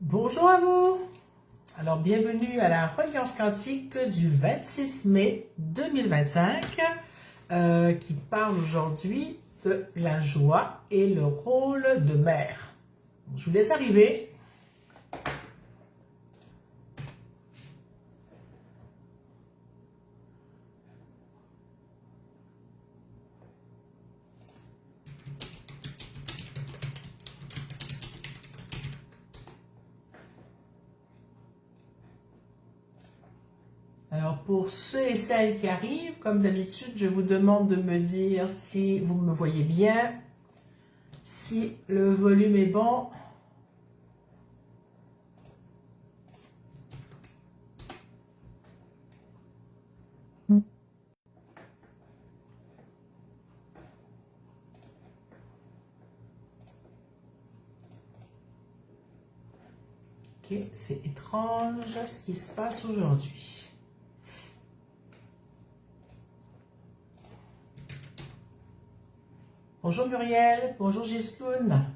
Bonjour à vous. Alors, bienvenue à la Reliance quantique du 26 mai 2025 qui parle aujourd'hui de la joie et le rôle de mère. Je vous laisse arriver. Alors, pour ceux et celles qui arrivent, comme d'habitude, je vous demande de me dire si vous me voyez bien, si le volume est bon. Ok, c'est étrange ce qui se passe aujourd'hui. Bonjour Muriel, bonjour Gisloun.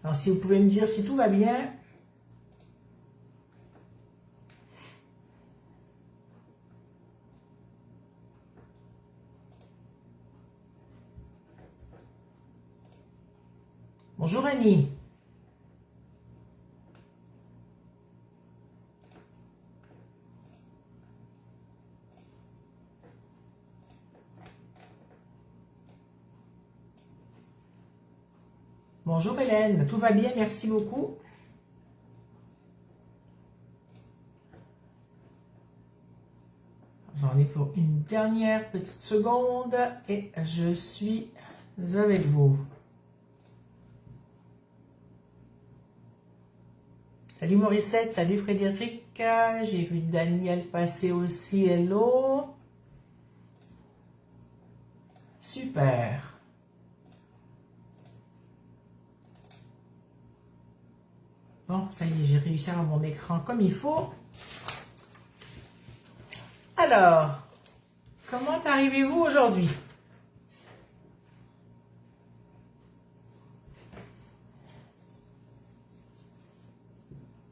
Alors si vous pouvez me dire si tout va bien. Bonjour Annie. Bonjour Hélène, tout va bien, merci beaucoup. J'en ai pour une dernière petite seconde et je suis avec vous. Salut Morissette, salut Frédéric, j'ai vu Daniel passer aussi, hello. Super. Bon, ça y est, j'ai réussi à avoir mon écran comme il faut. Alors, comment arrivez-vous aujourd'hui?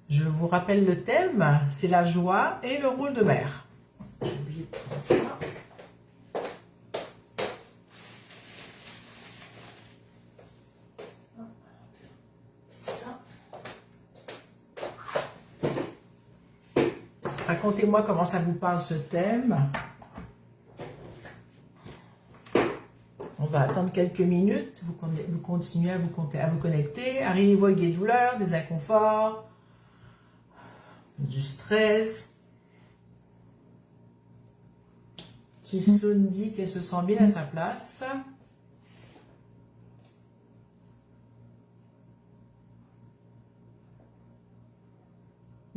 Je vous rappelle le thème, c'est la joie et le rôle de mère. J'ai oublié de prendre ça. Racontez-moi comment ça vous parle ce thème. On va attendre quelques minutes. Vous continuez à vous connecter. Arrivez-vous avec des douleurs, des inconforts, du stress. Gisloun dit qu'elle se sent bien à sa place.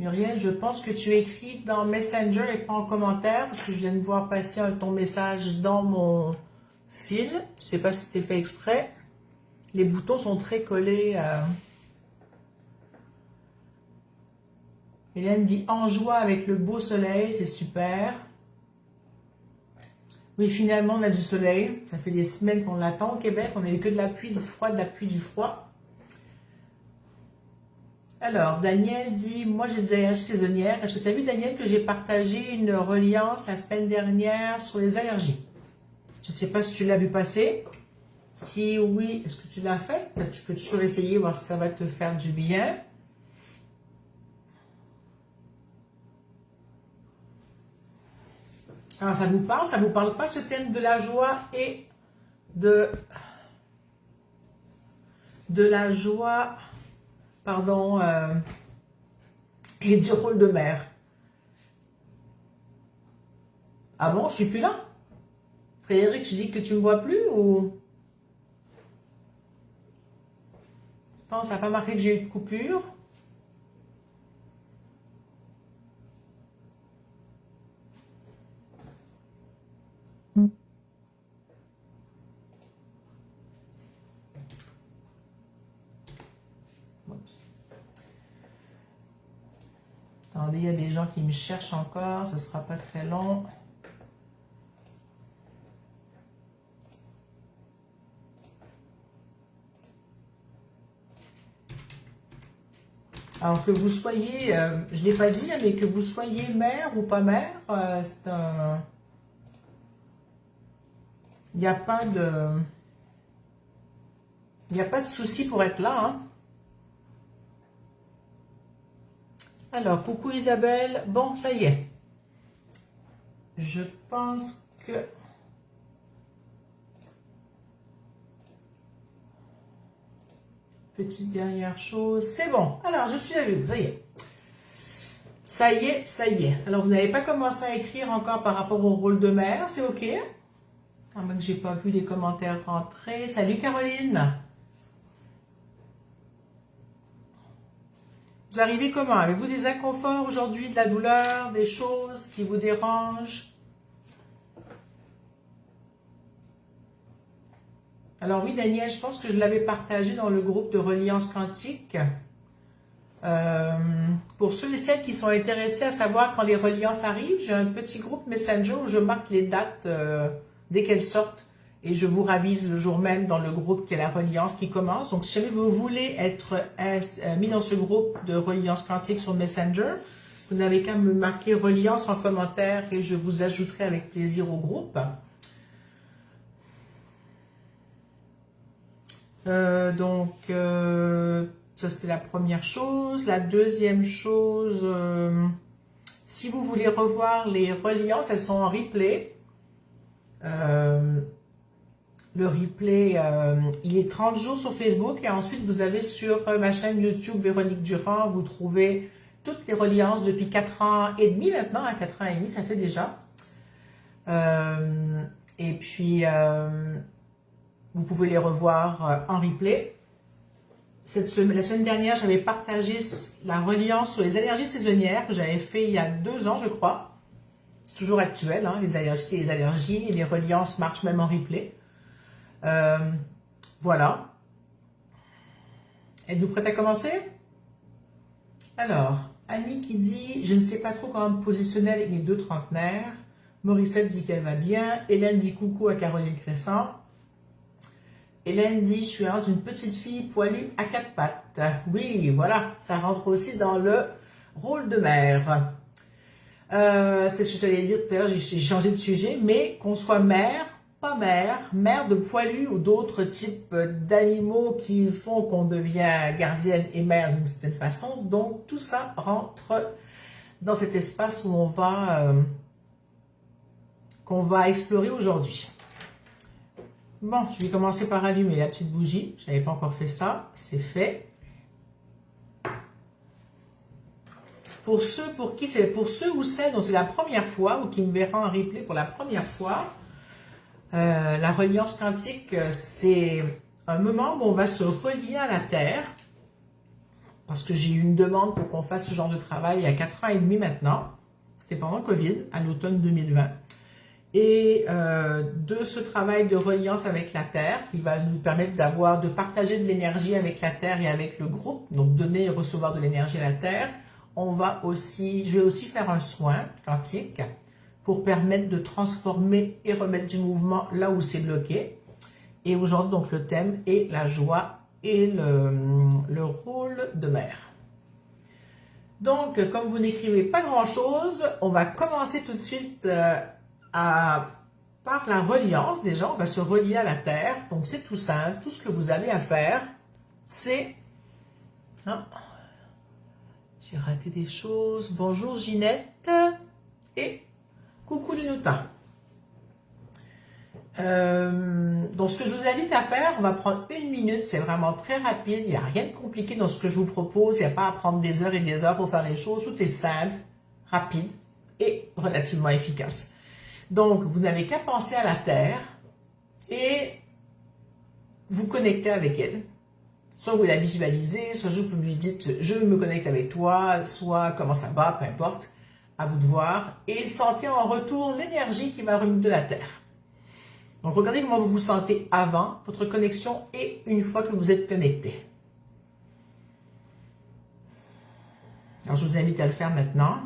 Muriel, je pense que tu écris dans Messenger et pas en commentaire parce que je viens de voir passer ton message dans mon fil. Je ne sais pas si c'était fait exprès. Les boutons sont très collés. Hélène dit en joie avec le beau soleil, c'est super. Oui, finalement, on a du soleil. Ça fait des semaines qu'on l'attend au Québec. On n'a eu que de la pluie, du froid, de la pluie, du froid. Alors, Daniel dit, moi j'ai des allergies saisonnières. Est-ce que tu as vu, Daniel, que j'ai partagé une reliance la semaine dernière sur les allergies? Je ne sais pas si tu l'as vu passer. Si oui, est-ce que tu l'as fait? Tu peux toujours essayer, voir si ça va te faire du bien. Alors, ça vous parle pas ce thème de la joie et de la joie, pardon, et du rôle de mère. Ah bon, je suis plus là? Frédéric, tu dis que tu me vois plus ou... Non, ça n'a pas marqué que j'ai eu de coupure. Attendez, il y a des gens qui me cherchent encore, ce ne sera pas très long. Alors que vous soyez, je ne l'ai pas dit, mais que vous soyez mère ou pas mère, c'est un... Il n'y a pas de... Il n'y a pas de souci pour être là, hein. Alors, coucou Isabelle. Bon, ça y est. Je pense que... Petite dernière chose. C'est bon. Alors, je suis avec vous. Ça y est. Ça y est, ça y est. Alors, vous n'avez pas commencé à écrire encore par rapport au rôle de mère. C'est OK? À moins que je n'ai pas vu les commentaires rentrer. Salut Caroline. Vous arrivez comment? Avez-vous des inconforts aujourd'hui, de la douleur, des choses qui vous dérangent? Alors oui, Daniel, je pense que je l'avais partagé dans le groupe de Reliance Quantique. Pour ceux et celles qui sont intéressés à savoir quand les reliances arrivent, j'ai un petit groupe Messenger où je marque les dates dès qu'elles sortent et je vous ravise le jour même dans le groupe qui est la reliance qui commence. Donc, si jamais vous voulez être mis dans ce groupe de Reliance Quantique sur Messenger, vous n'avez qu'à me marquer reliance en commentaire et je vous ajouterai avec plaisir au groupe. Ça c'était la première chose. La deuxième chose, si vous voulez revoir les reliances, elles sont en replay. Le replay, il est 30 jours sur Facebook et ensuite vous avez sur ma chaîne YouTube Véronique Durand, vous trouvez toutes les reliances depuis 4 ans et demi maintenant, hein, 4 ans et demi ça fait déjà. Et puis, vous pouvez les revoir en replay. La semaine dernière, j'avais partagé la reliance sur les allergies saisonnières que j'avais fait il y a 2 ans, je crois. C'est toujours actuel, hein, les allergies, c'est les allergies et les reliances marchent même en replay. Voilà. Êtes-vous prête à commencer? Alors, Annie qui dit « Je ne sais pas trop comment me positionner avec mes 2 trentenaires ». Morissette dit qu'elle va bien. Hélène dit coucou à Caroline Crescent. Hélène dit « Je suis une petite fille poilue à 4 pattes ». Oui, voilà, ça rentre aussi dans le rôle de mère. C'est ce que j'allais dire tout à l'heure, j'ai changé de sujet, mais qu'on soit mère, pas mère, mère de poilus ou d'autres types d'animaux qui font qu'on devient gardienne et mère d'une certaine façon. Donc, tout ça rentre dans cet espace où qu'on va explorer aujourd'hui. Bon, je vais commencer par allumer la petite bougie. Je n'avais pas encore fait ça. C'est fait. Pour ceux ou celles dont c'est la première fois ou qui me verront en replay pour la première fois, la reliance quantique, c'est un moment où on va se relier à la Terre. Parce que j'ai eu une demande pour qu'on fasse ce genre de travail il y a 4 ans et demi maintenant. C'était pendant Covid, à l'automne 2020. Et de ce travail de reliance avec la Terre qui va nous permettre de partager de l'énergie avec la Terre et avec le groupe, donc donner et recevoir de l'énergie à la Terre, je vais aussi faire un soin quantique pour permettre de transformer et remettre du mouvement là où c'est bloqué. Et aujourd'hui, donc, le thème est la joie et le rôle de mère. Donc, comme vous n'écrivez pas grand-chose, on va commencer tout de suite par la reliance. Déjà, on va se relier à la Terre. Donc, c'est tout simple. Tout ce que vous avez à faire, c'est... J'ai raté des choses. Bonjour Ginette. Et coucou Linuta. Donc, ce que je vous invite à faire, on va prendre 1 minute. C'est vraiment très rapide. Il n'y a rien de compliqué dans ce que je vous propose. Il n'y a pas à prendre des heures et des heures pour faire les choses. Tout est simple, rapide et relativement efficace. Donc, vous n'avez qu'à penser à la Terre et vous connecter avec elle. Soit vous la visualisez, soit vous lui dites « je me connecte avec toi », soit « comment ça va », peu importe, à vous de voir. Et sentez en retour l'énergie qui va revenir de la Terre. Donc, regardez comment vous vous sentez avant votre connexion et une fois que vous êtes connecté. Alors, je vous invite à le faire maintenant.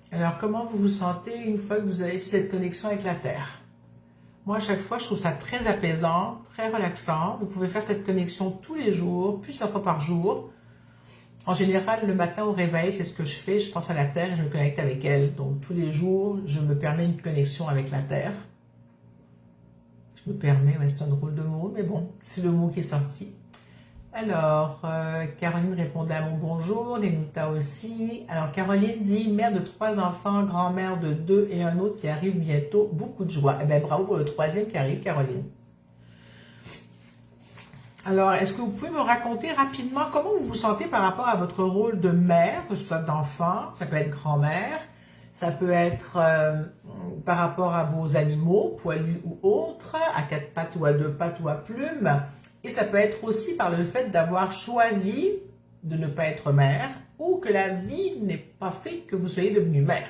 Alors, comment vous vous sentez une fois que vous avez fait cette connexion avec la Terre? Moi, à chaque fois, je trouve ça très apaisant, très relaxant. Vous pouvez faire cette connexion tous les jours, plusieurs fois par jour. En général, le matin au réveil, c'est ce que je fais. Je pense à la Terre et je me connecte avec elle. Donc, tous les jours, je me permets une connexion avec la Terre. Je me permets, ouais, c'est un drôle de mot, mais bon, c'est le mot qui est sorti. Alors, Caroline répondait à mon bonjour, Lénouta aussi. Alors, Caroline dit, mère de 3 enfants, grand-mère de 2 et un autre qui arrive bientôt, beaucoup de joie. Eh bien, bravo pour le 3e qui arrive, Caroline. Alors, est-ce que vous pouvez me raconter rapidement comment vous vous sentez par rapport à votre rôle de mère, que ce soit d'enfant, ça peut être grand-mère, ça peut être par rapport à vos animaux, poilus ou autres, à 4 pattes ou à 2 pattes ou à plumes. Et ça peut être aussi par le fait d'avoir choisi de ne pas être mère ou que la vie n'ait pas fait que vous soyez devenue mère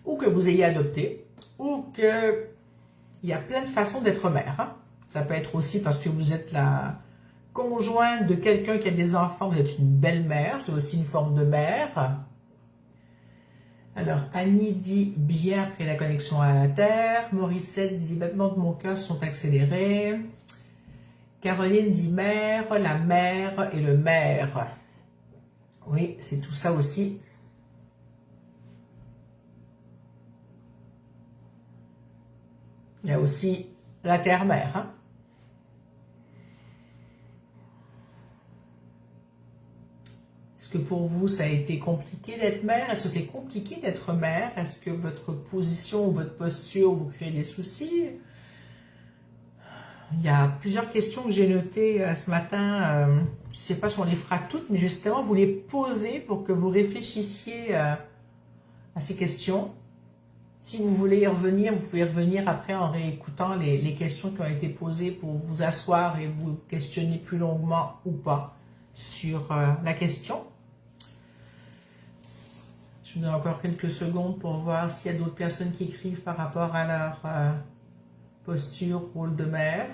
ou que vous ayez adopté ou que il y a plein de façons d'être mère. Hein. Ça peut être aussi parce que vous êtes la conjointe de quelqu'un qui a des enfants, vous êtes une belle-mère, c'est aussi une forme de mère. Alors, Annie dit bien après la connexion à la Terre. Morissette dit les battements de mon cœur sont accélérés. Caroline dit mère, la mère et le maire. Oui, c'est tout ça aussi. Il y a aussi la terre-mère. Hein? Est-ce que pour vous, ça a été compliqué d'être mère? Est-ce que c'est compliqué d'être mère? Est-ce que votre position ou votre posture vous crée des soucis? Il y a plusieurs questions que j'ai notées ce matin. Je ne sais pas si on les fera toutes, mais justement, vous les poser pour que vous réfléchissiez à ces questions. Si vous voulez y revenir, vous pouvez y revenir après en réécoutant les questions qui ont été posées pour vous asseoir et vous questionner plus longuement ou pas sur la question. Je vous donne encore quelques secondes pour voir s'il y a d'autres personnes qui écrivent par rapport à leur posture, rôle de mère.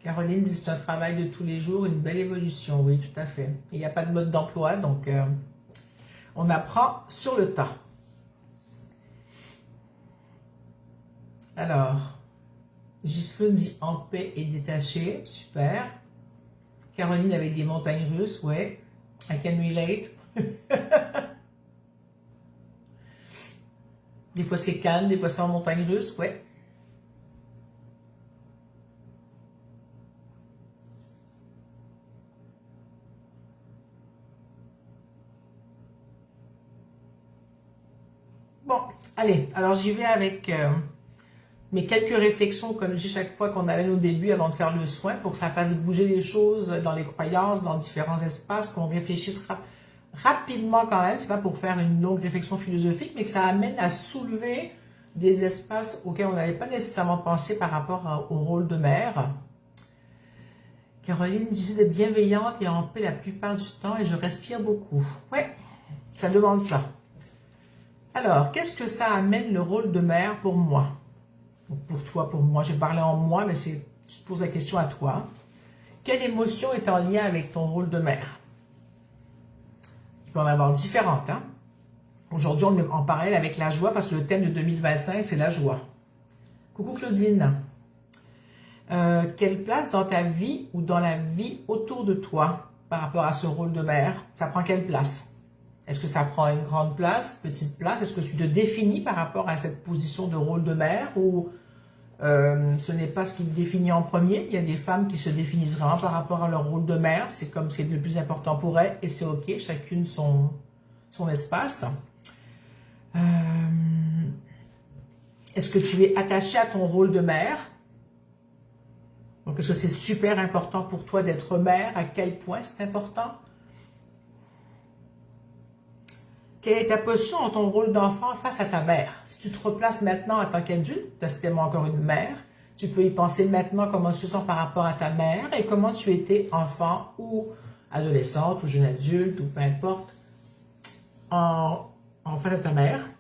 Caroline dit c'est un travail de tous les jours, une belle évolution. Oui, tout à fait. Il n'y a pas de mode d'emploi, donc on apprend sur le tas. Alors, Ghislaine dit en paix et détaché. Super. Caroline avec des montagnes russes, ouais. I can relate. Des fois c'est calme, des fois c'est en montagne russe, ouais. Bon, allez, alors j'y vais avec mes quelques réflexions, comme je dis chaque fois qu'on avait au début avant de faire le soin, pour que ça fasse bouger les choses dans les croyances, dans différents espaces, qu'on réfléchisse rapidement quand même. C'est pas pour faire une longue réflexion philosophique, mais que ça amène à soulever des espaces auxquels on n'avait pas nécessairement pensé par rapport au rôle de mère. Caroline disait d'être bienveillante et en paix la plupart du temps et je respire beaucoup. Ouais, ça demande ça. Alors, qu'est-ce que ça amène le rôle de mère pour moi? Pour toi, pour moi, j'ai parlé en moi, mais tu te poses la question à toi. Quelle émotion est en lien avec ton rôle de mère? Il peut en avoir différentes. Hein? Aujourd'hui, on est en parallèle avec la joie parce que le thème de 2025, c'est la joie. Coucou Claudine. Quelle place dans ta vie ou dans la vie autour de toi par rapport à ce rôle de mère? Ça prend quelle place? Est-ce que ça prend une grande place, petite place? Est-ce que tu te définis par rapport à cette position de rôle de mère ou Ce n'est pas ce qui te définit en premier. Il y a des femmes qui se définissent vraiment par rapport à leur rôle de mère. C'est comme ce qui est le plus important pour elles et c'est ok, chacune son espace. Est-ce que tu es attaché à ton rôle de mère? Donc, est-ce que c'est super important pour toi d'être mère? À quel point c'est important? Quelle est ta position dans ton rôle d'enfant face à ta mère? Si tu te replaces maintenant en tant qu'adulte, tu as tellement encore une mère, tu peux y penser maintenant comment tu te sens par rapport à ta mère et comment tu étais enfant ou adolescente ou jeune adulte ou peu importe en face à ta mère.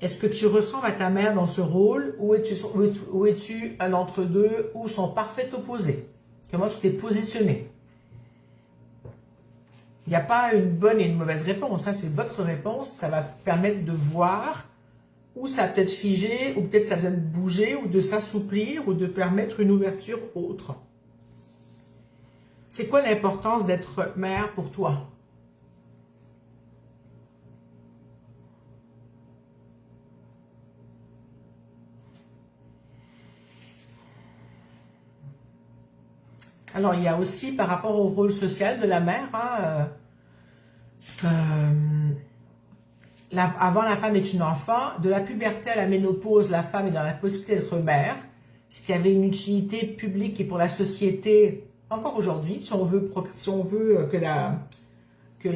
Est-ce que tu ressembles à ta mère dans ce rôle ou es-tu un entre-deux ou son parfait opposé? Comment tu t'es positionné? Il n'y a pas une bonne et une mauvaise réponse. Hein. C'est votre réponse. Ça va permettre de voir où ça a peut-être figé, ou peut-être ça a besoin de bouger, ou de s'assouplir, ou de permettre une ouverture autre. C'est quoi l'importance d'être mère pour toi? Alors, il y a aussi par rapport au rôle social de la mère, hein, avant la femme est une enfant, de la puberté à la ménopause, la femme est dans la possibilité d'être mère, ce qui avait une utilité publique et pour la société encore aujourd'hui, si on veut que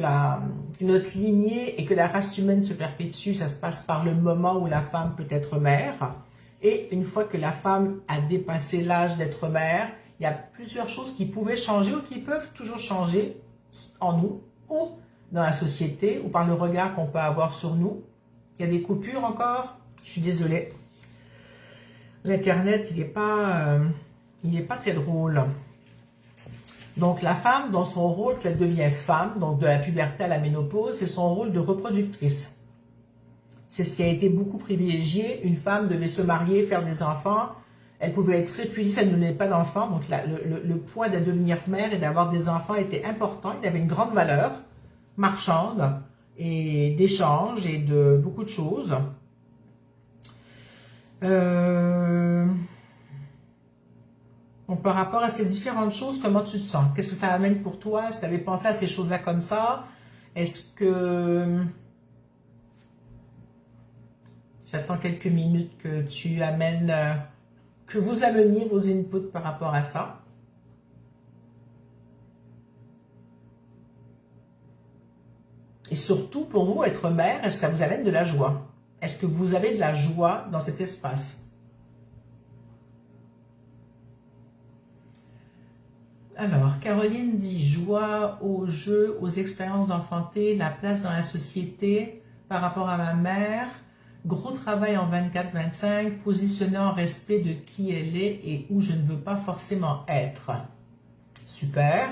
notre lignée et que la race humaine se perpétue, ça se passe par le moment où la femme peut être mère. Et une fois que la femme a dépassé l'âge d'être mère, il y a plusieurs choses qui pouvaient changer ou qui peuvent toujours changer en nous ou dans la société ou par le regard qu'on peut avoir sur nous. Il y a des coupures encore. Je suis désolée. L'Internet, il n'est pas très drôle. Donc la femme, dans son rôle, qu'elle devient femme, donc de la puberté à la ménopause, c'est son rôle de reproductrice. C'est ce qui a été beaucoup privilégié. Une femme devait se marier, faire des enfants. Elle pouvait être répulsée si elle ne donnait pas d'enfants. Donc le point de devenir mère et d'avoir des enfants était important. Il avait une grande valeur marchande et d'échange et de beaucoup de choses. Donc, par rapport à ces différentes choses, comment tu te sens? Qu'est-ce que ça amène pour toi? Est-ce que tu avais pensé à ces choses-là comme ça? Est-ce que... J'attends quelques minutes que tu amènes... que vous ameniez vos inputs par rapport à ça. Et surtout, pour vous, être mère, est-ce que ça vous amène de la joie? Est-ce que vous avez de la joie dans cet espace? Alors, Caroline dit « Joie aux jeux, aux expériences d'enfanter, la place dans la société par rapport à ma mère, gros travail en 24-25, positionner en respect de qui elle est et où je ne veux pas forcément être. » Super.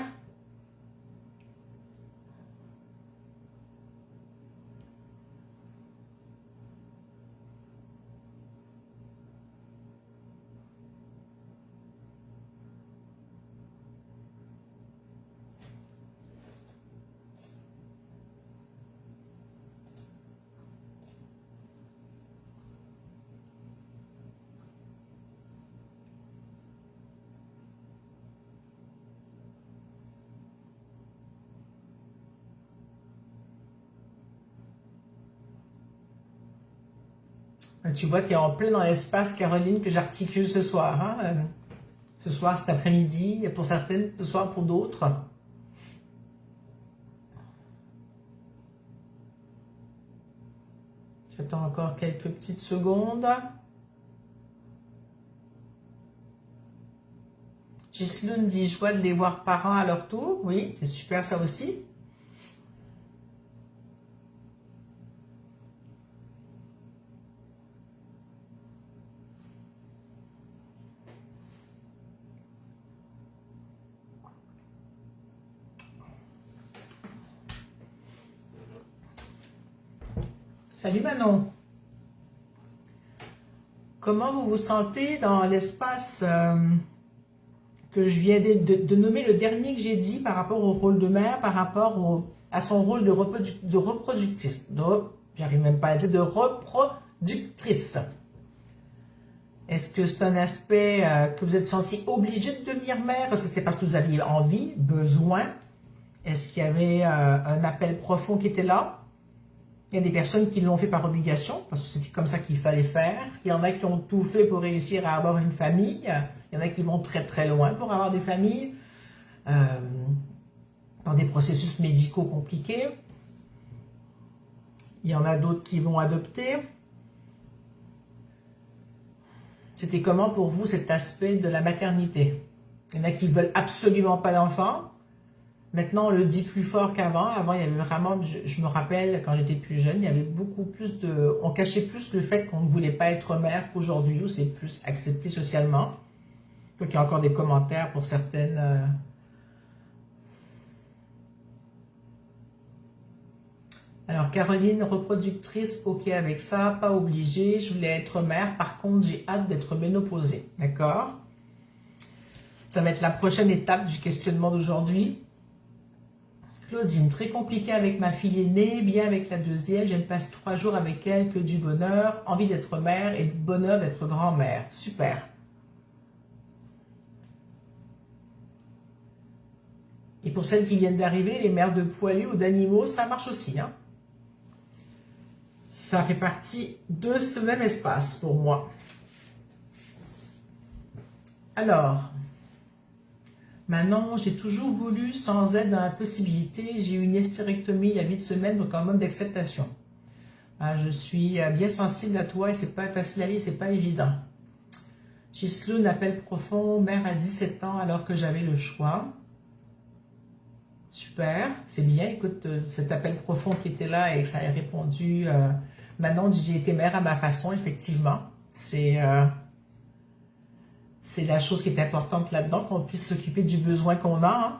Tu vois, tu es en plein dans l'espace, Caroline, que j'articule ce soir. Hein? Ce soir, cet après-midi, pour certaines, ce soir pour d'autres. J'attends encore quelques petites secondes. Giseline dit « Joie de les voir parents à leur tour ». Oui, c'est super ça aussi. Salut Manon. Comment vous vous sentez dans l'espace que je viens de nommer, le dernier que j'ai dit par rapport au rôle de mère, par rapport à son rôle de reproductrice, j'arrive même pas à dire de reproductrice. Est-ce que c'est un aspect que vous êtes senti obligé de devenir mère? Est-ce que c'était parce que vous aviez envie, besoin? Est-ce qu'il y avait un appel profond qui était là? Il y a des personnes qui l'ont fait par obligation, parce que c'était comme ça qu'il fallait faire. Il y en a qui ont tout fait pour réussir à avoir une famille. Il y en a qui vont très très loin pour avoir des familles, dans des processus médicaux compliqués. Il y en a d'autres qui vont adopter. C'était comment pour vous cet aspect de la maternité? Il y en a qui veulent absolument pas d'enfants. Maintenant, on le dit plus fort qu'avant. Avant, il y avait vraiment, je me rappelle, quand j'étais plus jeune, il y avait beaucoup plus de... On cachait plus le fait qu'on ne voulait pas être mère qu'aujourd'hui, où c'est plus accepté socialement. Il y a encore des commentaires pour certaines... Alors, Caroline, reproductrice, ok avec ça, pas obligée. Je voulais être mère, par contre, j'ai hâte d'être ménopausée. D'accord? Ça va être la prochaine étape du questionnement d'aujourd'hui. Claudine, très compliqué avec ma fille aînée, bien avec la deuxième. Je me passe 3 jours avec elle, que du bonheur. Envie d'être mère et bonheur d'être grand-mère. Super. Et pour celles qui viennent d'arriver, les mères de poilus ou d'animaux, ça marche aussi, hein? Ça fait partie de ce même espace pour moi. Alors, maintenant, j'ai toujours voulu, sans aide dans la possibilité, j'ai eu une hystérectomie il y a 8 semaines, donc en mode d'acceptation. Je suis bien sensible à toi et c'est pas facile à lire, c'est pas évident. Gislou, appel profond, mère à 17 ans alors que j'avais le choix. Super, c'est bien, écoute, cet appel profond qui était là et que ça a répondu. Maintenant, j'ai été mère à ma façon, effectivement. C'est la chose qui est importante là-dedans, qu'on puisse s'occuper du besoin qu'on a, hein.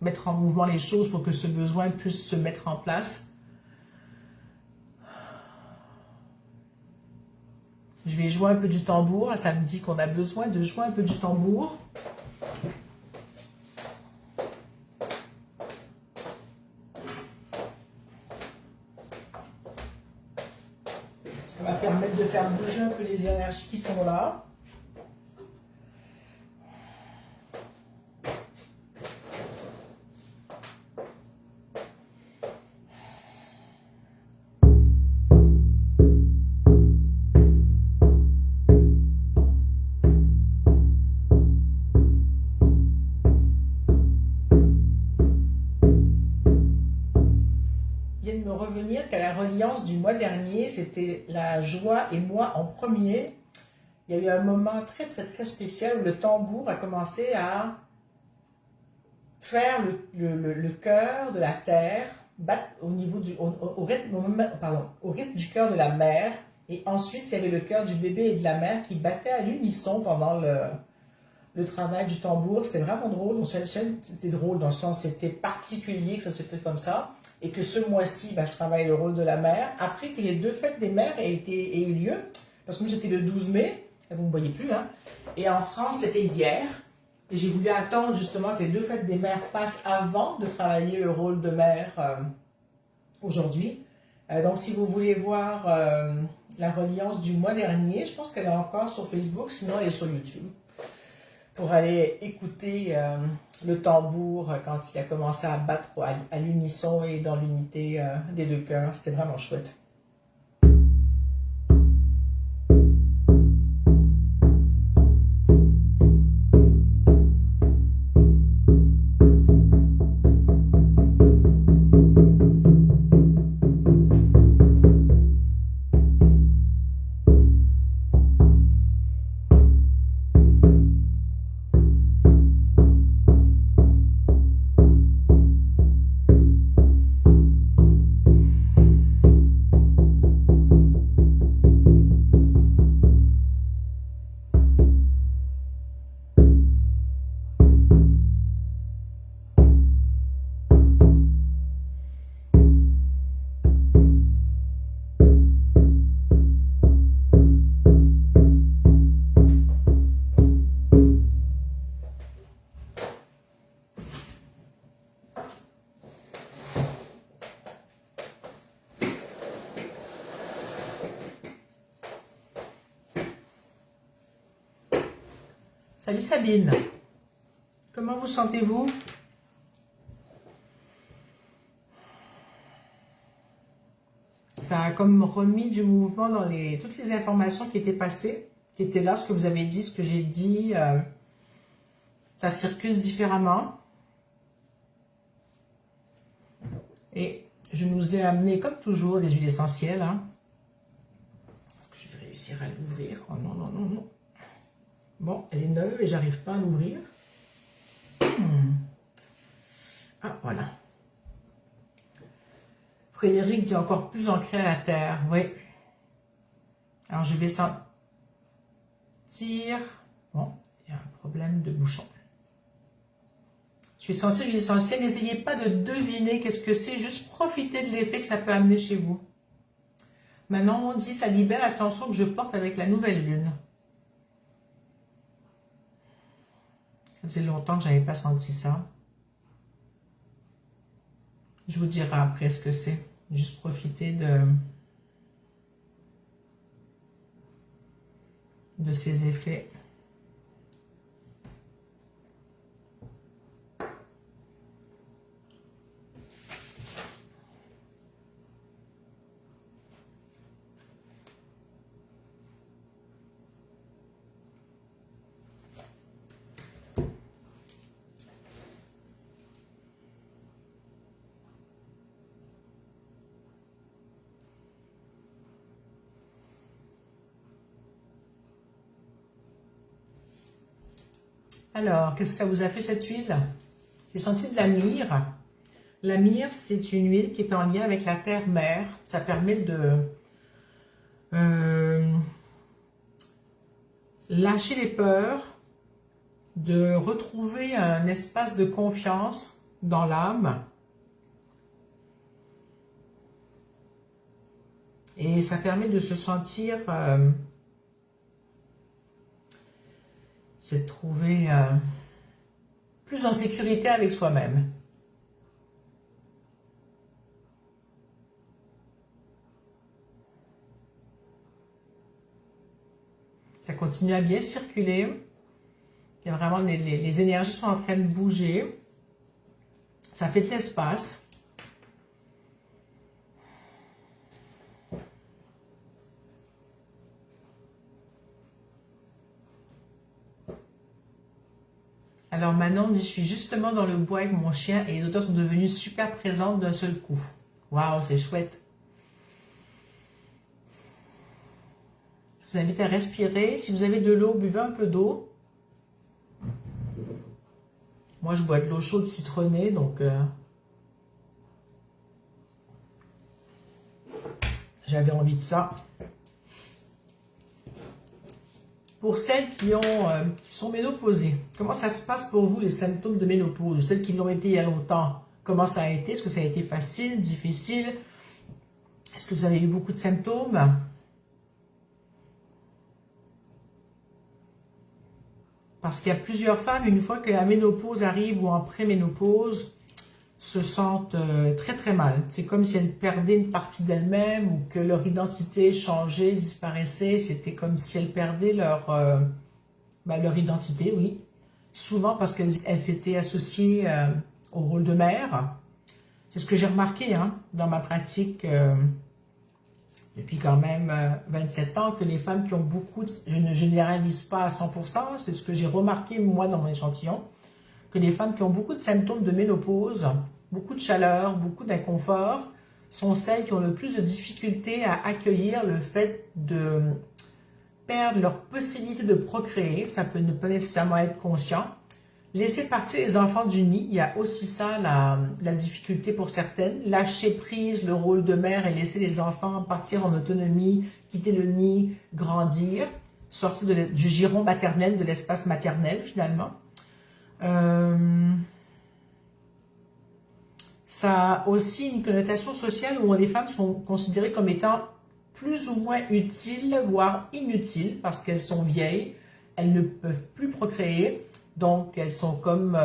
Mettre en mouvement les choses pour que ce besoin puisse se mettre en place. Je vais jouer un peu du tambour, ça me dit qu'on a besoin de jouer un peu du tambour. Ça va permettre de faire bouger un peu les énergies qui sont là. Qu'à la reliance du mois dernier, c'était la joie et moi en premier. Il y a eu un moment très très très spécial où le tambour a commencé à faire le cœur de la terre, battre au niveau du au rythme du cœur de la mère, et ensuite il y avait le cœur du bébé et de la mère qui battaient à l'unisson pendant le travail du tambour. C'était vraiment drôle. Donc, c'était drôle dans le sens c'était particulier que ça se fait comme ça. Et que ce mois-ci, je travaille le rôle de la mère, après que les 2 fêtes des mères aient eu lieu, parce que moi c'était le 12 mai, vous ne me voyez plus, hein, et en France c'était hier, et j'ai voulu attendre justement que les 2 fêtes des mères passent avant de travailler le rôle de mère aujourd'hui. Donc si vous voulez voir la reliance du mois dernier, je pense qu'elle est encore sur Facebook, sinon elle est sur YouTube, pour aller écouter le tambour quand il a commencé à battre à l'unisson et dans l'unité des 2 cœurs. C'était vraiment chouette. Salut Sabine. Comment vous sentez-vous? Ça a comme remis du mouvement dans toutes les informations qui étaient passées, qui étaient là, ce que vous avez dit, ce que j'ai dit. Ça circule différemment. Et je nous ai amené, comme toujours, des huiles essentielles. Hein. Est-ce que je vais réussir à l'ouvrir? Oh non, non, non, non. Bon, elle est neuve et j'arrive pas à l'ouvrir. Ah, voilà. Frédéric dit encore plus ancré à la terre. Oui. Alors, je vais sentir... Bon, il y a un problème de bouchon. Je vais sentir l'huile essentielle. N'essayez pas de deviner qu'est-ce que c'est. Juste profitez de l'effet que ça peut amener chez vous. Maintenant, on dit, ça libère la tension que je porte avec la nouvelle lune. Ça faisait longtemps que je n'avais pas senti ça. Je vous dirai après ce que c'est. Juste profiter de ces effets. Alors, qu'est-ce que ça vous a fait cette huile? J'ai senti de la myrrhe. La myrrhe, c'est une huile qui est en lien avec la terre-mère. Ça permet de lâcher les peurs, de retrouver un espace de confiance dans l'âme. Et ça permet de se sentir... c'est de trouver plus en sécurité avec soi-même. Ça continue à bien circuler. Il y a vraiment les énergies sont en train de bouger. Ça fait de l'espace. Alors Manon dit, je suis justement dans le bois avec mon chien et les odeurs sont devenues super présentes d'un seul coup. Waouh, c'est chouette. Je vous invite à respirer. Si vous avez de l'eau, buvez un peu d'eau. Moi, je bois de l'eau chaude citronnée, donc j'avais envie de ça. Pour celles qui sont ménopausées, comment ça se passe pour vous, les symptômes de ménopause? Celles qui l'ont été il y a longtemps, comment ça a été? Est-ce que ça a été facile, difficile? Est-ce que vous avez eu beaucoup de symptômes? Parce qu'il y a plusieurs femmes, une fois que la ménopause arrive ou en préménopause, se sentent très très mal. C'est comme si elles perdaient une partie d'elles-mêmes ou que leur identité changeait, disparaissait. C'était comme si elles perdaient leur identité, oui. Souvent parce qu'elles s'étaient associées au rôle de mère. C'est ce que j'ai remarqué dans ma pratique depuis quand même 27 ans, que les femmes qui ont beaucoup, je ne généralise pas à 100%, c'est ce que j'ai remarqué moi dans mon échantillon, que les femmes qui ont beaucoup de symptômes de ménopause, beaucoup de chaleur, beaucoup d'inconfort, sont celles qui ont le plus de difficultés à accueillir le fait de perdre leur possibilité de procréer. Ça peut ne pas nécessairement être conscient. Laisser partir les enfants du nid, il y a aussi ça, la difficulté pour certaines. Lâcher prise le rôle de mère et laisser les enfants partir en autonomie, quitter le nid, grandir, sortir du giron maternel, de l'espace maternel finalement. Ça a aussi une connotation sociale où les femmes sont considérées comme étant plus ou moins utiles, voire inutiles, parce qu'elles sont vieilles, elles ne peuvent plus procréer, donc elles sont comme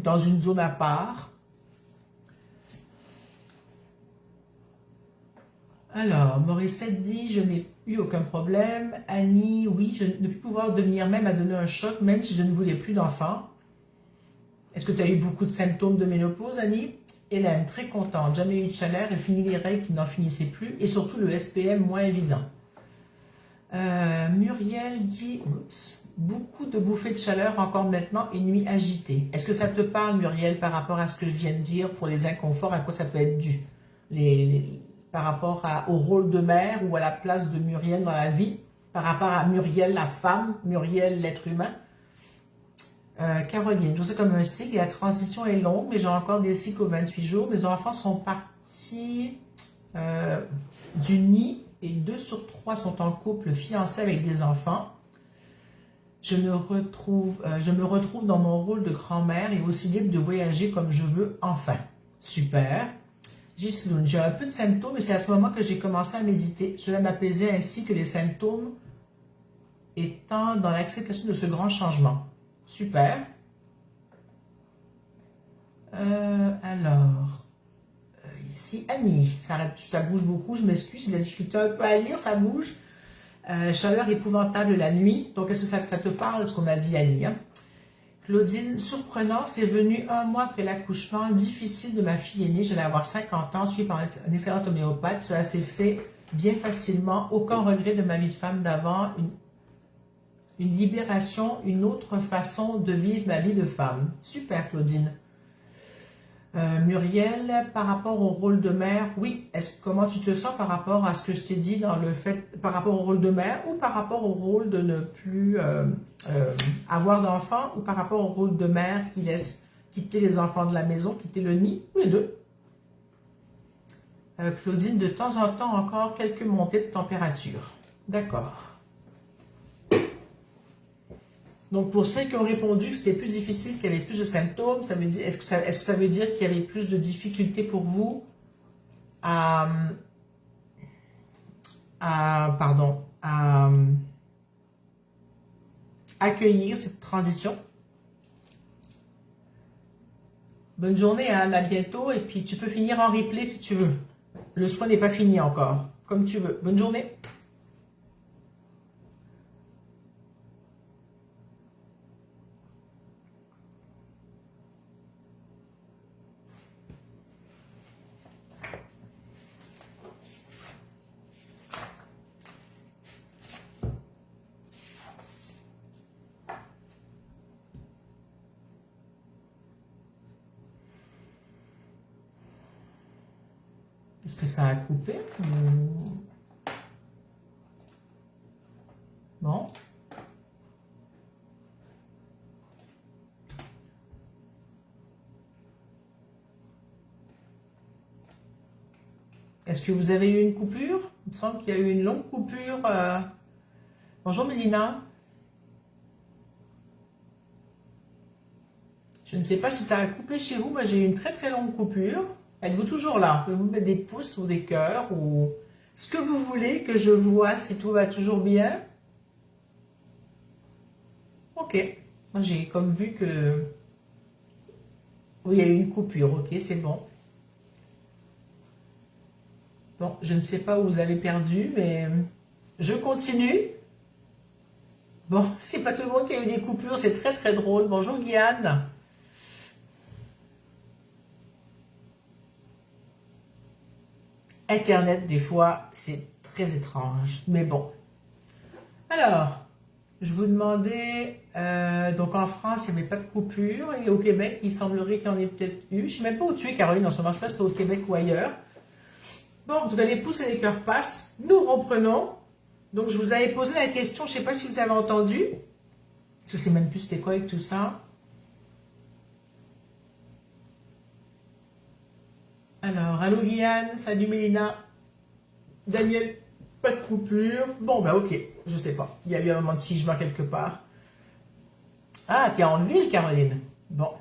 dans une zone à part. Alors, Morissette dit, je n'ai eu aucun problème. Annie, oui, je ne plus pouvoir devenir même à donner un choc, même si je ne voulais plus d'enfants. Est-ce que tu as eu beaucoup de symptômes de ménopause, Annie? Hélène, très contente, jamais eu de chaleur et fini les règles qui n'en finissaient plus, et surtout le SPM moins évident. Muriel dit, oups, beaucoup de bouffées de chaleur encore maintenant et nuit agitée. Est-ce que ça te parle, Muriel, par rapport à ce que je viens de dire pour les inconforts, à quoi ça peut être dû? Par rapport au rôle de mère ou à la place de Muriel dans la vie, par rapport à Muriel la femme, Muriel l'être humain. Caroline, je sais comme un cycle et la transition est longue, mais j'ai encore des cycles aux 28 jours. Mes enfants sont partis du nid et 2 sur 3 sont en couple fiancé avec des enfants. Je me retrouve dans mon rôle de grand-mère et aussi libre de voyager comme je veux enfin. Super. Gisloune, j'ai un peu de symptômes et c'est à ce moment que j'ai commencé à méditer. Cela m'apaisait ainsi que les symptômes étant dans l'acceptation de ce grand changement. Super. Ici, Annie, ça bouge beaucoup, je m'excuse, j'ai de la difficulté un peu à lire, ça bouge. Chaleur épouvantable la nuit, donc est-ce que ça te parle, ce qu'on a dit, Annie, hein? Claudine, surprenant, c'est venu 1 mois après l'accouchement difficile de ma fille aînée. J'allais avoir 50 ans, suivi par un excellent homéopathe. Cela s'est fait bien facilement. Aucun regret de ma vie de femme d'avant. Une libération, une autre façon de vivre ma vie de femme. Super, Claudine. Muriel, par rapport au rôle de mère, oui. Comment tu te sens par rapport à ce que je t'ai dit dans le fait, par rapport au rôle de mère ou par rapport au rôle de ne plus avoir d'enfants ou par rapport au rôle de mère qui laisse quitter les enfants de la maison, quitter le nid, ou les deux. Claudine, de temps en temps encore quelques montées de température. D'accord. Donc, pour ceux qui ont répondu que c'était plus difficile, qu'il y avait plus de symptômes, ça veut dire, est-ce que ça veut dire qu'il y avait plus de difficultés pour vous à accueillir cette transition? Bonne journée, Anne, à bientôt. Et puis, tu peux finir en replay si tu veux. Le soin n'est pas fini encore. Comme tu veux. Bonne journée. Est-ce que ça a coupé? Bon. Est-ce que vous avez eu une coupure? Il me semble qu'il y a eu une longue coupure. Bonjour Mélina. Je ne sais pas si ça a coupé chez vous, mais j'ai eu une très très longue coupure. Êtes-vous toujours là? Vous pouvez vous mettre des pouces ou des cœurs ou ce que vous voulez que je vois si tout va toujours bien. Ok. Moi j'ai comme vu que... Oui, il y a eu une coupure. Ok, c'est bon. Bon, je ne sais pas où vous avez perdu, mais je continue. Bon, c'est pas tout le monde qui a eu des coupures, c'est très très drôle. Bonjour Guyane. Internet, des fois, c'est très étrange, mais bon. Alors, je vous demandais, donc en France, il n'y avait pas de coupure, et au Québec, il semblerait qu'il y en ait peut-être eu. Je ne sais même pas où tu es, Caroline, en ce moment, je ne sais pas si c'est au Québec ou ailleurs. Bon, en tout cas, les pouces et les cœurs passent. Nous reprenons. Donc, je vous avais posé la question, je ne sais pas si vous avez entendu. Je ne sais même plus c'était quoi avec tout ça. Alors, allô Guyane, salut Mélina. Daniel, pas de coupure. Bon, ben ok, je sais pas. Il y a eu un moment de figement quelque part. Ah, t'es en ville, Caroline. Bon.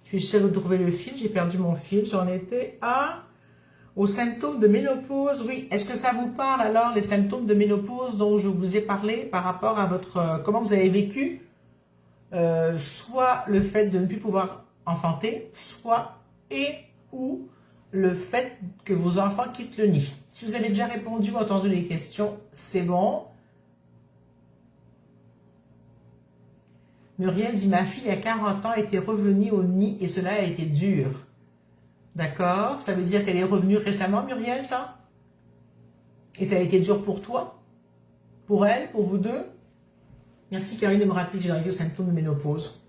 Je suis de retrouver le fil, j'ai perdu mon fil. J'en étais aux symptômes de ménopause. Oui, est-ce que ça vous parle alors, les symptômes de ménopause dont je vous ai parlé par rapport à votre... comment vous avez vécu soit le fait de ne plus pouvoir enfanter, soit et ou le fait que vos enfants quittent le nid. Si vous avez déjà répondu ou entendu les questions, c'est bon. Muriel dit, ma fille à 40 ans était revenue au nid et cela a été dur. D'accord? Ça veut dire qu'elle est revenue récemment, Muriel, ça? Et ça a été dur pour toi? Pour elle? Pour vous deux? Merci Karine de me rappeler que j'ai arrivé aux symptômes de ménopause.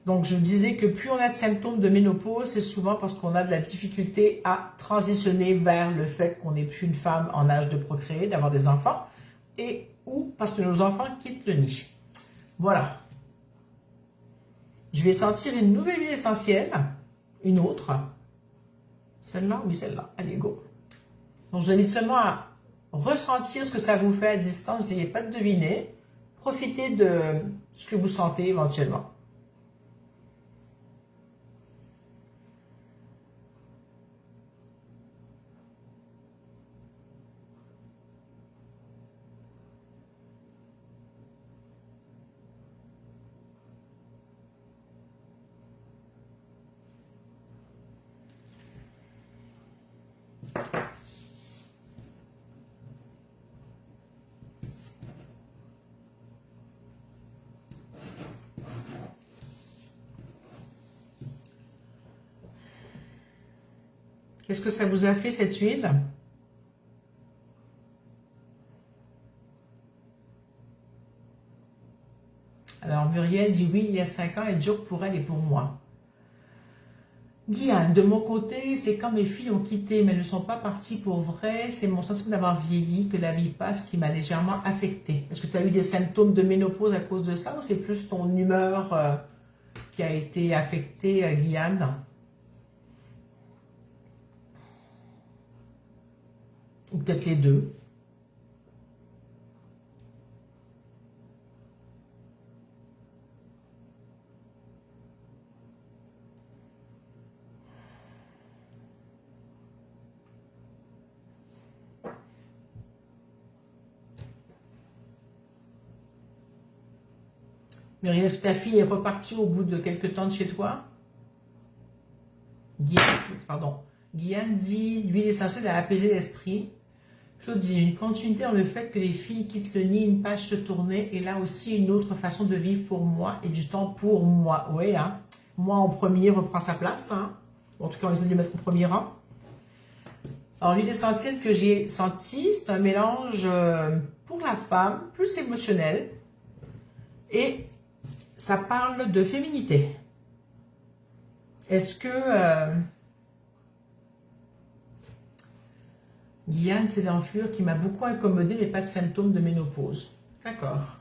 Donc je disais que plus on a de symptômes de ménopause, c'est souvent parce qu'on a de la difficulté à transitionner vers le fait qu'on n'est plus une femme en âge de procréer, d'avoir des enfants, et ou parce que nos enfants quittent le nid. Voilà. Je vais sentir une nouvelle huile essentielle, une autre. Celle-là? Oui, celle-là. Allez, go. Donc je vous invite seulement à ressentir ce que ça vous fait à distance, n'ayez pas de deviner. Profitez de ce que vous sentez éventuellement. Qu'est-ce que ça vous a fait cette huile? Alors Muriel dit oui, il y a 5 ans, elle dure pour elle et pour moi. Guyane, de mon côté, c'est quand mes filles ont quitté, mais elles ne sont pas parties pour vrai. C'est mon sentiment d'avoir vieilli, que la vie passe, qui m'a légèrement affectée. Est-ce que tu as eu des symptômes de ménopause à cause de ça ou c'est plus ton humeur qui a été affectée, Guyane? Ou peut-être les deux. Muriel, est-ce que ta fille est repartie au bout de quelques temps de chez toi? Guyane dit, l'huile essentielle a apaisé l'esprit. Claude dit, une continuité dans le fait que les filles quittent le nid, une page se tournait, et là aussi une autre façon de vivre pour moi et du temps pour moi. Oui, hein. Moi en premier reprend sa place, hein. En tout cas, on essaie de le mettre au premier rang. Alors, l'huile essentielle que j'ai sentie, c'est un mélange pour la femme, plus émotionnel, et ça parle de féminité. Est-ce que... Guyane, c'est l'enflure qui m'a beaucoup incommodée, mais pas de symptômes de ménopause. D'accord.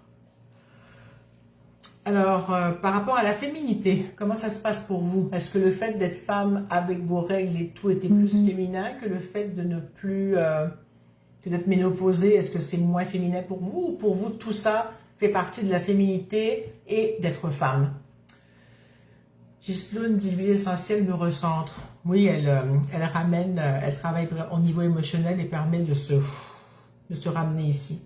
Alors, par rapport à la féminité, comment ça se passe pour vous? Est-ce que le fait d'être femme avec vos règles et tout était plus féminin que le fait de ne plus... que d'être ménopausée, est-ce que c'est moins féminin pour vous? Ou pour vous, tout ça fait partie de la féminité et d'être femme? Ghislaine dit l'huile essentielle me recentre. Oui, elle ramène, elle travaille au niveau émotionnel et permet de se ramener ici.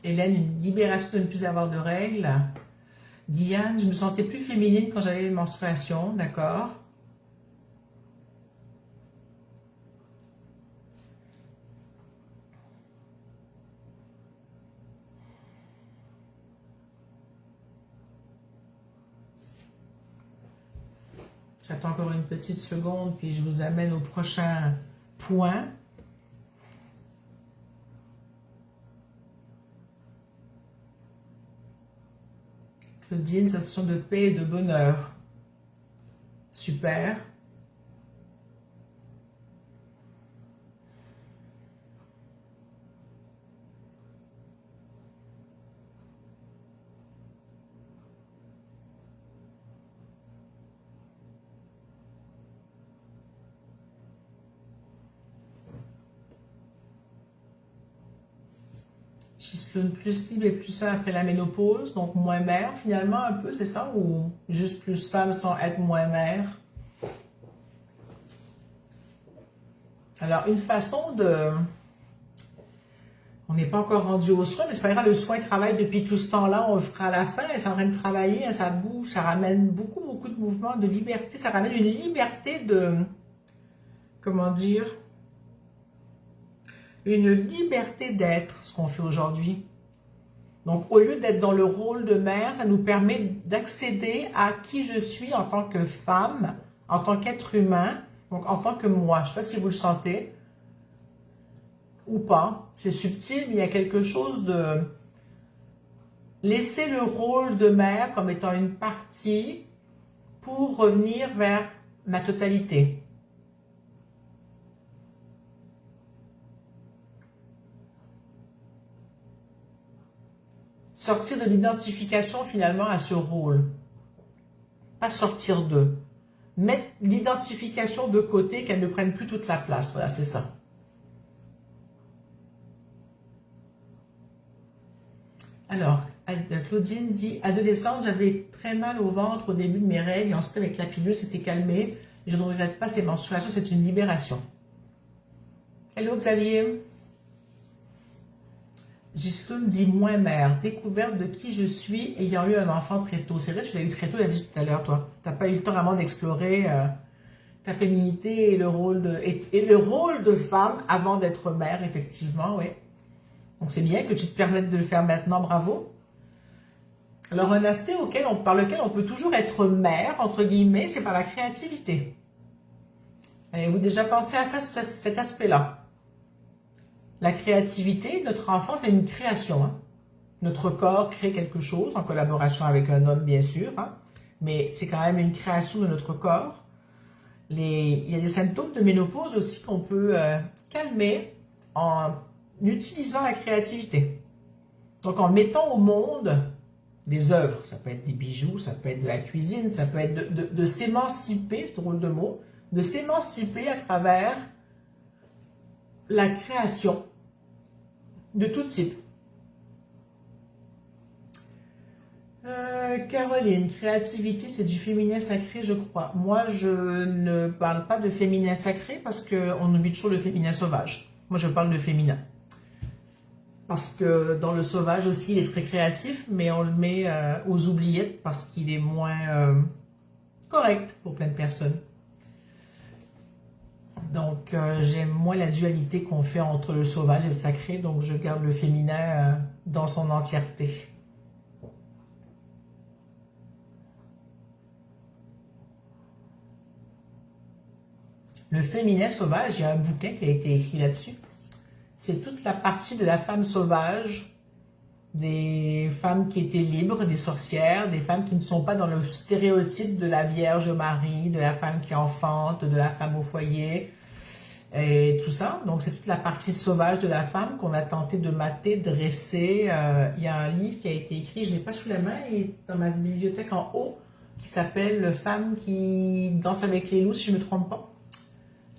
Hélène, une libération de ne plus avoir de règles. Guyane, je me sentais plus féminine quand j'avais mes menstruations, d'accord. J'attends encore une petite seconde, puis je vous amène au prochain point. Claudine, sensation de paix et de bonheur. Super. Ghislaine, plus libre et plus sain après la ménopause, donc moins mère finalement un peu, c'est ça? Ou juste plus femme sans être moins mère? Alors, une façon de... On n'est pas encore rendu au soin, mais c'est pas grave, le soin travaille depuis tout ce temps-là, on le fera à la fin, elle est en train de travailler, ça bouge, ça ramène beaucoup, beaucoup de mouvements, de liberté, ça ramène une liberté de... Comment dire? Une liberté d'être, ce qu'on fait aujourd'hui. Donc, au lieu d'être dans le rôle de mère, ça nous permet d'accéder à qui je suis en tant que femme, en tant qu'être humain, donc en tant que moi. Je ne sais pas si vous le sentez ou pas. C'est subtil, mais il y a quelque chose de... Laisser le rôle de mère comme étant une partie pour revenir vers ma totalité. Sortir de l'identification finalement à ce rôle. Pas sortir d'eux. Mettre l'identification de côté, qu'elle ne prenne plus toute la place. Voilà, c'est ça. Alors, Claudine dit, adolescente, j'avais très mal au ventre au début de mes règles, et ensuite avec la pilule, c'était calmé. Je ne regrette pas ces menstruations, c'est une libération. Hello Xavier. Ghislaine dit, moins mère, découverte de qui je suis ayant eu un enfant très tôt. C'est vrai, tu l'as eu très tôt, tu l'as dit tout à l'heure, toi. Tu n'as pas eu le temps vraiment d'explorer ta féminité et le rôle de femme avant d'être mère, effectivement, oui. Donc c'est bien que tu te permettes de le faire maintenant, bravo. Alors un aspect par lequel on peut toujours être mère, entre guillemets, c'est par la créativité. Avez-vous déjà pensé à ça, cet aspect-là? La créativité, notre enfant, c'est une création. Hein. Notre corps crée quelque chose, en collaboration avec un homme, bien sûr, hein, mais c'est quand même une création de notre corps. Il y a des symptômes de ménopause aussi qu'on peut calmer en utilisant la créativité. Donc en mettant au monde des œuvres, ça peut être des bijoux, ça peut être de la cuisine, ça peut être de s'émanciper, c'est drôle de mot, de s'émanciper à travers la création de tout type. Caroline, créativité, c'est du féminin sacré, je crois. Moi, je ne parle pas de féminin sacré parce qu'on oublie toujours le féminin sauvage. Moi, je parle de féminin. Parce que dans le sauvage aussi, il est très créatif, mais on le met aux oubliettes parce qu'il est moins correct pour plein de personnes. Donc, j'aime moins la dualité qu'on fait entre le sauvage et le sacré, donc je garde le féminin dans son entièreté. Le féminin sauvage, il y a un bouquin qui a été écrit là-dessus. C'est toute la partie de la femme sauvage, des femmes qui étaient libres, des sorcières, des femmes qui ne sont pas dans le stéréotype de la Vierge Marie, de la femme qui enfante, de la femme au foyer, et tout ça. Donc c'est toute la partie sauvage de la femme qu'on a tenté de mater, dresser. Il y a un livre qui a été écrit, je ne l'ai pas sous la main, il est dans ma bibliothèque en haut, qui s'appelle « Femme qui danse avec les loups », si je ne me trompe pas.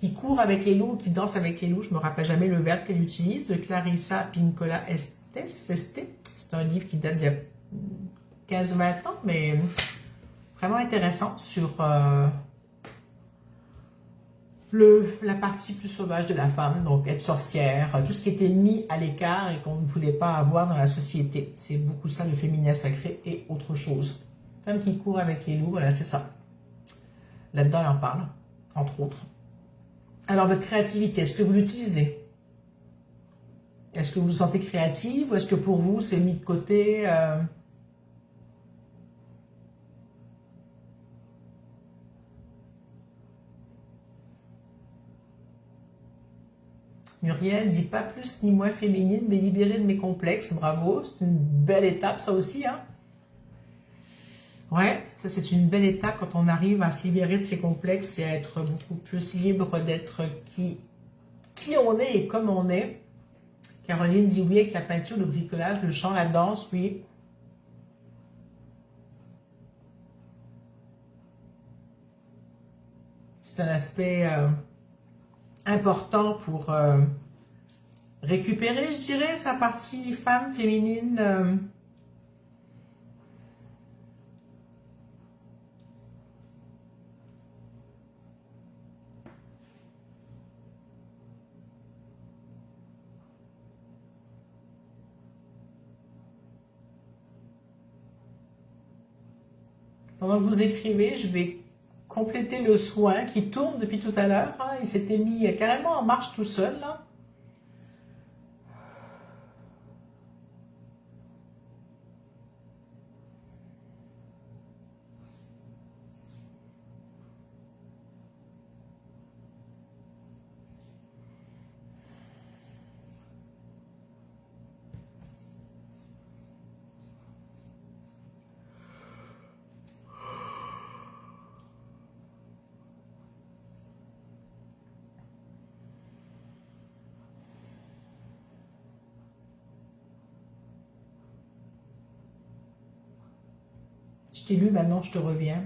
Qui court avec les loups, qui danse avec les loups, je ne me rappelle jamais le verbe qu'elle utilise, de Clarissa Pinkola Estes. C'est un livre qui date d'il y a 15-20 ans, mais vraiment intéressant sur la partie plus sauvage de la femme, donc être sorcière, tout ce qui était mis à l'écart et qu'on ne voulait pas avoir dans la société. C'est beaucoup ça, le féminin sacré et autre chose. Femme qui court avec les loups, voilà, c'est ça. Là-dedans, elle en parle, entre autres. Alors, votre créativité, est-ce que vous l'utilisez? Est-ce que vous vous sentez créative ou est-ce que pour vous, c'est mis de côté Muriel dit pas plus ni moins féminine, mais libérée de mes complexes. Bravo, c'est une belle étape, ça aussi, hein? Ouais, ça c'est une belle étape quand on arrive à se libérer de ses complexes et à être beaucoup plus libre d'être qui on est et comme on est. Caroline dit oui avec la peinture, le bricolage, le chant, la danse, oui. C'est un aspect important pour récupérer, je dirais, sa partie femme, féminine. Pendant que vous écrivez, je vais compléter le soin qui tourne depuis tout à l'heure. Hein. Il s'était mis carrément en marche tout seul, là. Je t'ai lu, maintenant je te reviens.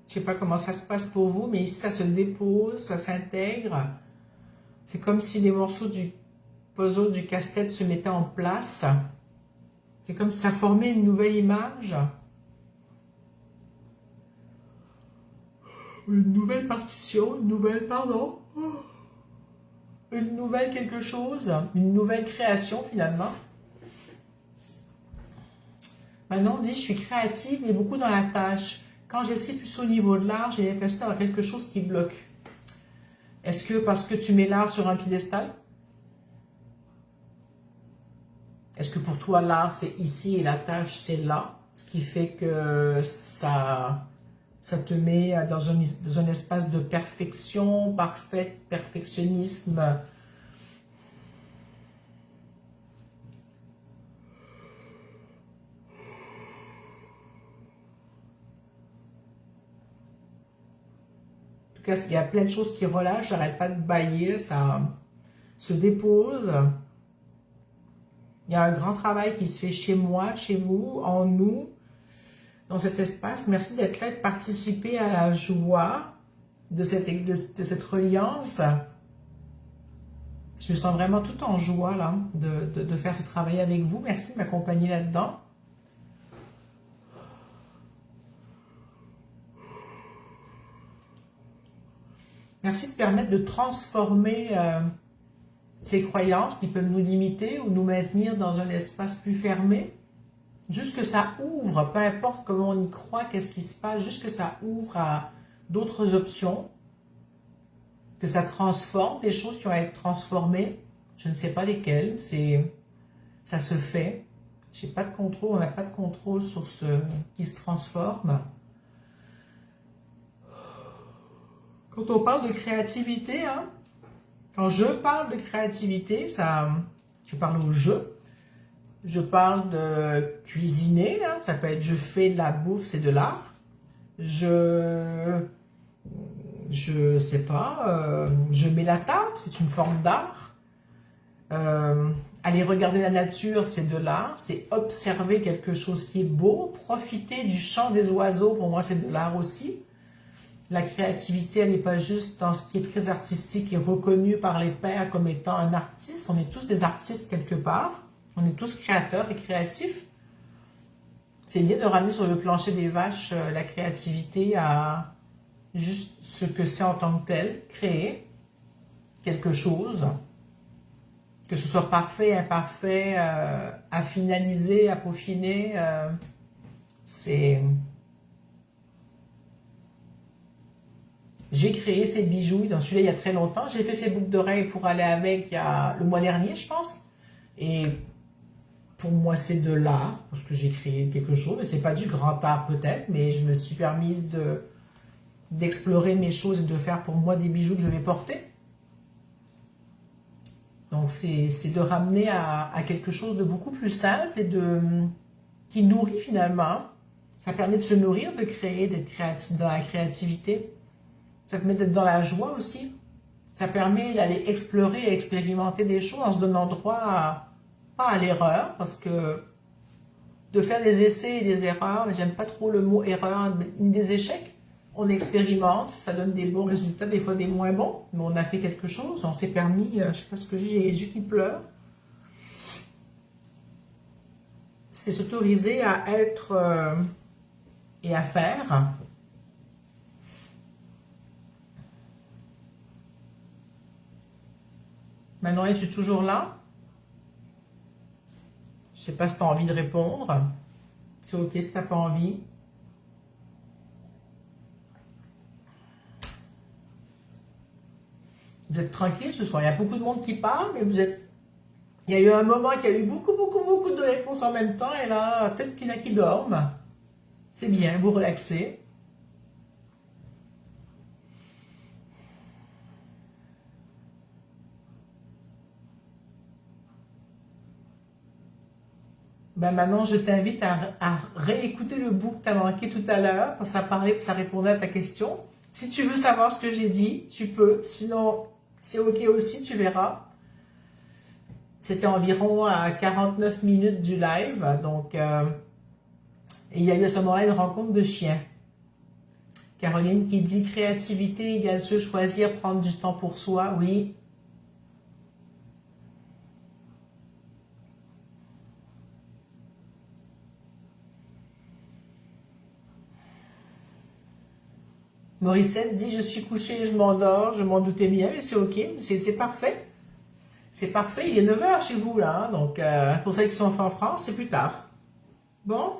Je sais pas comment ça se passe pour vous, mais ici ça se dépose, ça s'intègre. C'est comme si les morceaux du puzzle du casse-tête se mettaient en place. C'est comme si ça formait une nouvelle image. Une nouvelle partition, une nouvelle, pardon. Une nouvelle quelque chose, une nouvelle création finalement. Maintenant on dit je suis créative mais beaucoup dans la tâche. Quand j'essaie plus au niveau de l'art, j'ai l'impression d'avoir quelque chose qui bloque. Est-ce que parce que tu mets l'art sur un piédestal? Est-ce que pour toi l'art c'est ici et la tâche c'est là? Ce qui fait que ça te met dans un espace de perfection, parfait, perfectionnisme. En tout cas, il y a plein de choses qui relâchent, j'arrête pas de bâiller, ça se dépose. Il y a un grand travail qui se fait chez moi, chez vous, en nous, dans cet espace. Merci d'être là, de participer à la joie de cette reliance. Je me sens vraiment tout en joie là, de faire ce travail avec vous. Merci de m'accompagner là-dedans. Merci de permettre de transformer ces croyances qui peuvent nous limiter ou nous maintenir dans un espace plus fermé. Juste que ça ouvre, peu importe comment on y croit, qu'est-ce qui se passe, juste que ça ouvre à d'autres options, que ça transforme des choses qui ont à être transformées. Je ne sais pas lesquelles, ça se fait. J'ai pas de contrôle, on n'a pas de contrôle sur ce qui se transforme. Quand on parle de créativité, hein, quand je parle de créativité, je parle au je parle de cuisiner, hein, ça peut être je fais de la bouffe, c'est de l'art. Je sais pas, je mets la table, c'est une forme d'art. Aller regarder la nature, c'est de l'art. C'est observer quelque chose qui est beau. Profiter du chant des oiseaux, pour moi, c'est de l'art aussi. La créativité, elle n'est pas juste dans ce qui est très artistique et reconnu par les pairs comme étant un artiste. On est tous des artistes quelque part. On est tous créateurs et créatifs. C'est bien de ramener sur le plancher des vaches la créativité à juste ce que c'est en tant que tel, créer quelque chose, que ce soit parfait, imparfait, à finaliser, à peaufiner, J'ai créé ces bijoux, dans celui-là il y a très longtemps, j'ai fait ces boucles d'oreilles pour aller avec le mois dernier je pense, et pour moi c'est de l'art, parce que j'ai créé quelque chose, et c'est pas du grand art peut-être, mais je me suis permise d'explorer mes choses et de faire pour moi des bijoux que je vais porter. Donc c'est de ramener à quelque chose de beaucoup plus simple et qui nourrit finalement, Ça permet de se nourrir, de créer, d'être créatif, dans la créativité. Ça permet d'être dans la joie aussi. Ça permet d'aller explorer et expérimenter des choses en se donnant droit pas à l'erreur, parce que de faire des essais et des erreurs, mais j'aime pas trop le mot erreur, ni des échecs. On expérimente, ça donne des bons résultats, des fois des moins bons, mais on a fait quelque chose, on s'est permis, je sais pas ce que j'ai les yeux qui pleurent. C'est s'autoriser à être et à faire. Maintenant, es-tu toujours là? Je sais pas si tu as envie de répondre. C'est ok si tu n'as pas envie. Vous êtes tranquille ce soir. Il y a beaucoup de monde qui parle, mais vous êtes... Il y a eu un moment qu'il y a eu beaucoup de réponses en même temps, et là, peut-être qu'il y en a qui dorment. C'est bien, vous relaxez. Ben maintenant, je t'invite à réécouter le bout que tu as manqué tout à l'heure, parce que ça répondait à ta question. Si tu veux savoir ce que j'ai dit, tu peux. Sinon, c'est ok aussi, tu verras. C'était environ à 49 minutes du live. Donc, et il y a eu à ce moment-là une rencontre de chiens. Caroline qui dit créativité égale se choisir, prendre du temps pour soi. Oui. Morissette dit je suis couchée, je m'endors, je m'en doutais bien, mais c'est ok, c'est parfait. C'est parfait, il est 9 h chez vous là, hein, donc pour celles qui sont en France, c'est plus tard. Bon.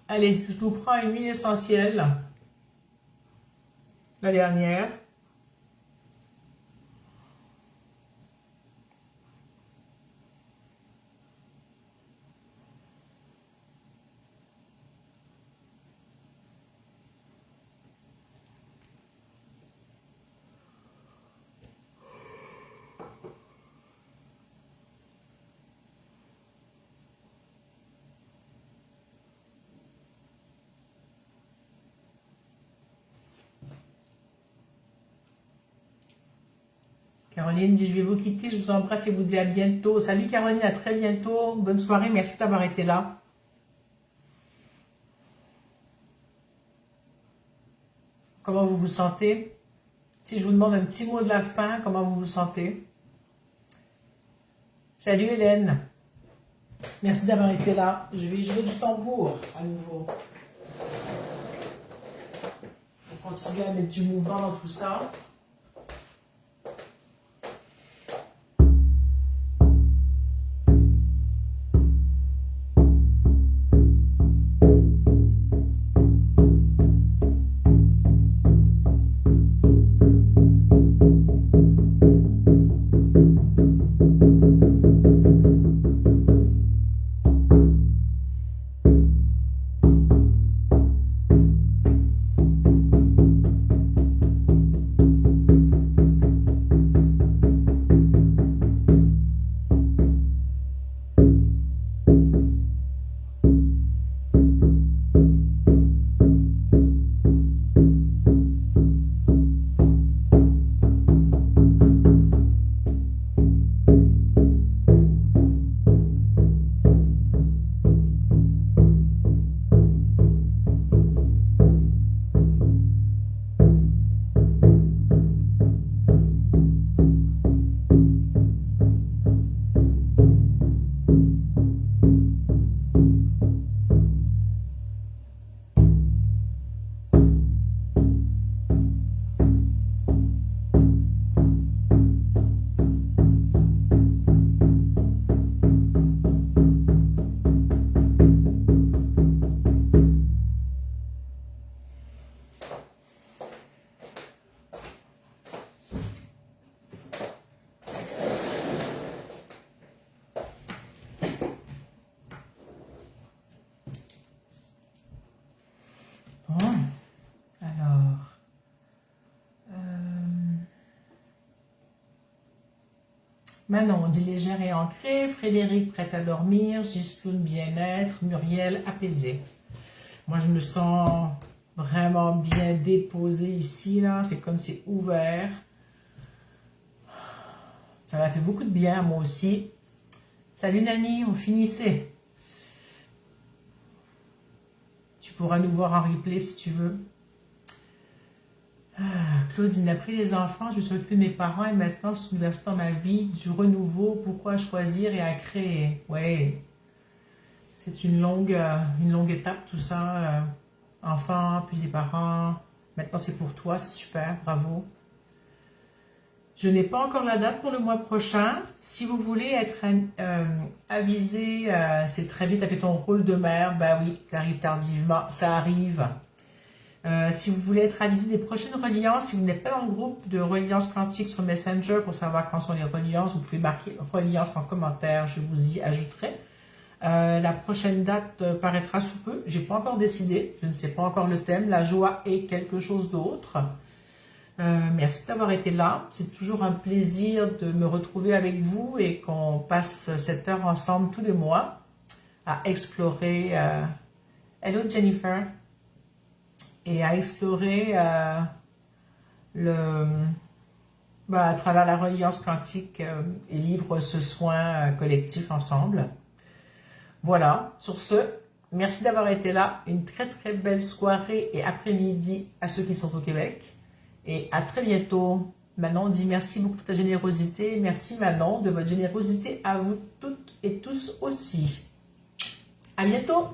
Allez, je vous prends une huile essentielle. La dernière. Caroline dit je vais vous quitter, je vous embrasse et vous dis à bientôt. Salut Caroline, à très bientôt. Bonne soirée, merci d'avoir été là. Comment vous vous sentez? Si je vous demande un petit mot de la fin, comment vous vous sentez? Salut Hélène. Merci d'avoir été là. Je vais jouer du tambour à nouveau. On continue à mettre du mouvement dans tout ça. Manon, on dit légère et ancrée. Frédéric, prête à dormir. Gisloune, bien-être. Muriel, apaisée. Moi, je me sens vraiment bien déposée ici, là. C'est comme c'est ouvert. Ça m'a fait beaucoup de bien, moi aussi. Salut Nani, on finissait. Tu pourras nous voir en replay si tu veux. Claudine, après les enfants, je me suis occupée de mes parents et maintenant je suis dans ma vie du renouveau. Pourquoi choisir et à créer? Ouais, c'est une longue étape tout ça. Enfants, puis les parents. Maintenant c'est pour toi, c'est super, bravo. Je n'ai pas encore la date pour le mois prochain. Si vous voulez être avisé, c'est très vite, tu as fait ton rôle de mère. Ben oui, tu arrives tardivement, ça arrive. Si vous voulez être avisé des prochaines reliances, si vous n'êtes pas dans le groupe de reliance quantique sur Messenger pour savoir quand sont les reliances, vous pouvez marquer reliance en commentaire, je vous y ajouterai. La prochaine date paraîtra sous peu, j'ai pas encore décidé, je ne sais pas encore le thème, la joie est quelque chose d'autre. Merci d'avoir été là, c'est toujours un plaisir de me retrouver avec vous et qu'on passe cette heure ensemble tous les mois à explorer. Hello Jennifer! Et à explorer à travers la reliance quantique et vivre ce soin collectif ensemble. Voilà, sur ce, merci d'avoir été là. Une très très belle soirée et après-midi à ceux qui sont au Québec. Et à très bientôt. Manon dit merci beaucoup de ta générosité. Merci Manon de votre générosité à vous toutes et tous aussi. À bientôt.